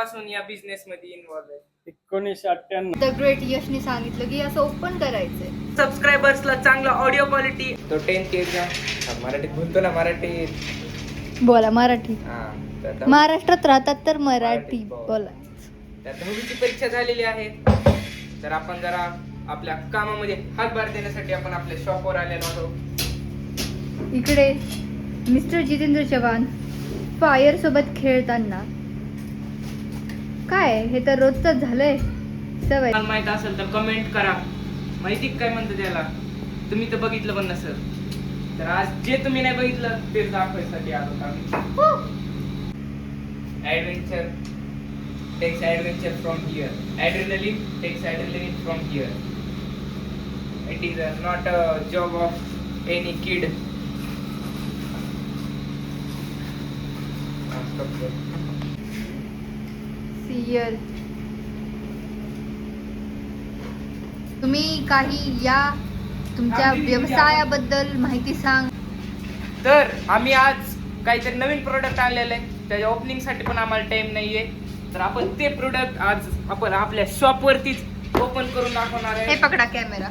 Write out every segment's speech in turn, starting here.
पासून या बिझनेस मध्ये इन्व्हॉल्व आहे. 1998 द ग्रेट यशने सांगितलं की असं ओपन करायचंय. सबस्क्रायबर्सला चांगला ऑडिओ क्वालिटी. तो 10th एक्झाम मराठीत बोलतो ना, मराठीत. बोला मराठी. तर महाराष्ट्रात राहतात तर मराठी बोला. तर 10वीची परीक्षा झालेली आहे. तर आपण जरा आपल्या कामामध्ये हातभार देण्यासाठी आपण आपल्या शॉपवर आलेलो आहोत. इकडे मिस्टर जितेंद्र चव्हाण फायर सोबत खेळताना. काय हे तर रोजच झालंय सवय. तुम्हाला माहित असेल तर कमेंट करा. माहिती काय म्हणतं त्याला, तुम्ही तर बघितलं पण नसेल. तर आज जे तुम्ही नाही बघितलं ते दाखवायसाठी आलो आम्ही. Adventure takes adventure from here. Adrenaline takes adrenaline from here. It is not a job of any kid. सियर तुम्ही काही या तुमच्या व्यवसायाबद्दल माहिती सांग. तर आम्ही आज काहीतरी नवीन प्रोडक्ट आणलेलं आहे. त्याच्या ओपनिंग साठी पण आम्हाला टाइम नाहीये. तर आपण ते प्रोडक्ट आज आपण आपल्या शॉप वरतीच ओपन करून दाखवणार हे आहे. पकडा कॅमेरा.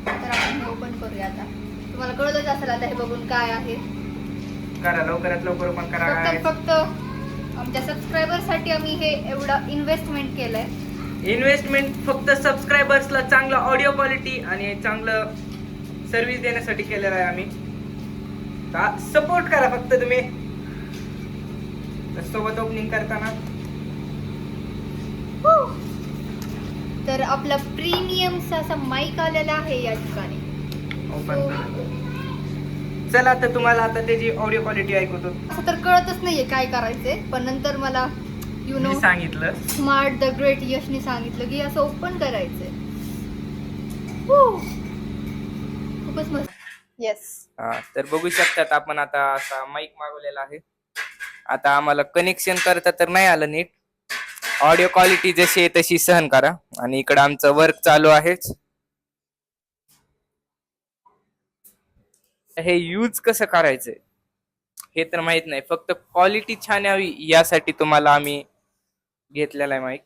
तर आपण हे ओपन करूया आता. तुम्हाला कळलंच असेल आता हे बघून काय आहे. करा लवकरात लवकर ओपन करा. फक्त आमच्या सबस्क्रायबर साठी आम्ही हे एवढं इन्व्हेस्टमेंट केलंय. इन्व्हेस्टमेंट फक्त सबस्क्रायबर्सला चांगलं ऑडिओ क्वालिटी आणि चांगलं सर्व्हिस देण्यासाठी केलेलं आहे आम्ही. सपोर्ट करा फक्त तुम्ही सोबत ओपनिंग करताना. तर आपला प्रीमियमचा असा माईक आलेला आहे या ठिकाणी. चला तर तुम्हाला आता त्याची ऑडिओ क्वालिटी ऐकवतो. असं तर कळतच नाहीये काय करायचंय, पण नंतर मला मी सांगितलं स्मार्ट द ग्रेट यशने सांगितलं की असं ओपन करायचंय. खूपच मस्त. येस. तर बघू शकतात आपण आता असा माईक मागवलेला आहे. आता आम्हाला कनेक्शन करता तर नाही आलं नीट. ऑडिओ क्वालिटी जशी आहे तशी सहन करा. आणि इकडं आमचं वर्क चालू आहेच. हे यूज कसं करायचंय हे तर माहित नाही. फक्त क्वालिटी छान यावी यासाठी तुम्हाला आम्ही घेतलेला आहे माईक.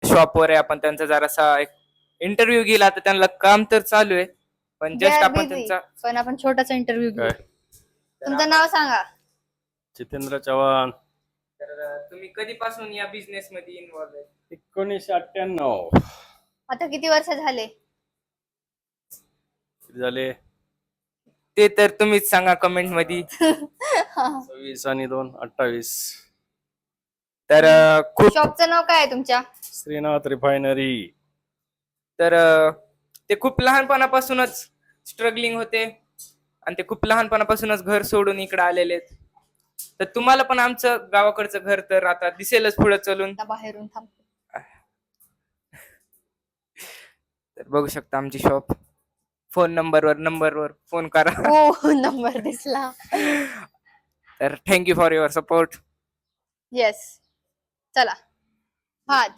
शॉपवर आहे आपण त्यांचा जरासा एक इंटरव्ह्यू गेला. तर त्यांना काम तर चालू आहे पण जस्ट आपण त्यांचा पण आपण छोटासा इंटरव्ह्यू घेऊ. काय तुमचं नाव सांगा. जितेंद्र चव्हाण. तर तुम्ही कधीपासून या बिझनेस मध्ये इन्व्हॉल्व आहे? 1998 आता किती वर्ष झाले? झाले ते तर तुम्हीच सांगा कमेंट मध्ये. 26 आणि 2 28. तर खूप शॉपचं नाव काय आहे तुमच्या? श्रीनाथ रिफायनरी. तर ते खूप लहानपणापासूनच स्ट्रगलिंग होते आणि ते खूप लहानपणापासूनच घर सोडून इकडे आलेले आहेत. तर तुम्हाला पण आमचं गावाकडचं घर तर आता दिसेलच पुढे चलून. बाहेरून थांब. तर बघू शकता आमची शॉप. फोन नंबरवर फोन करा. हो नंबर दिसला. तर thank you for your support. Yes. चला भात.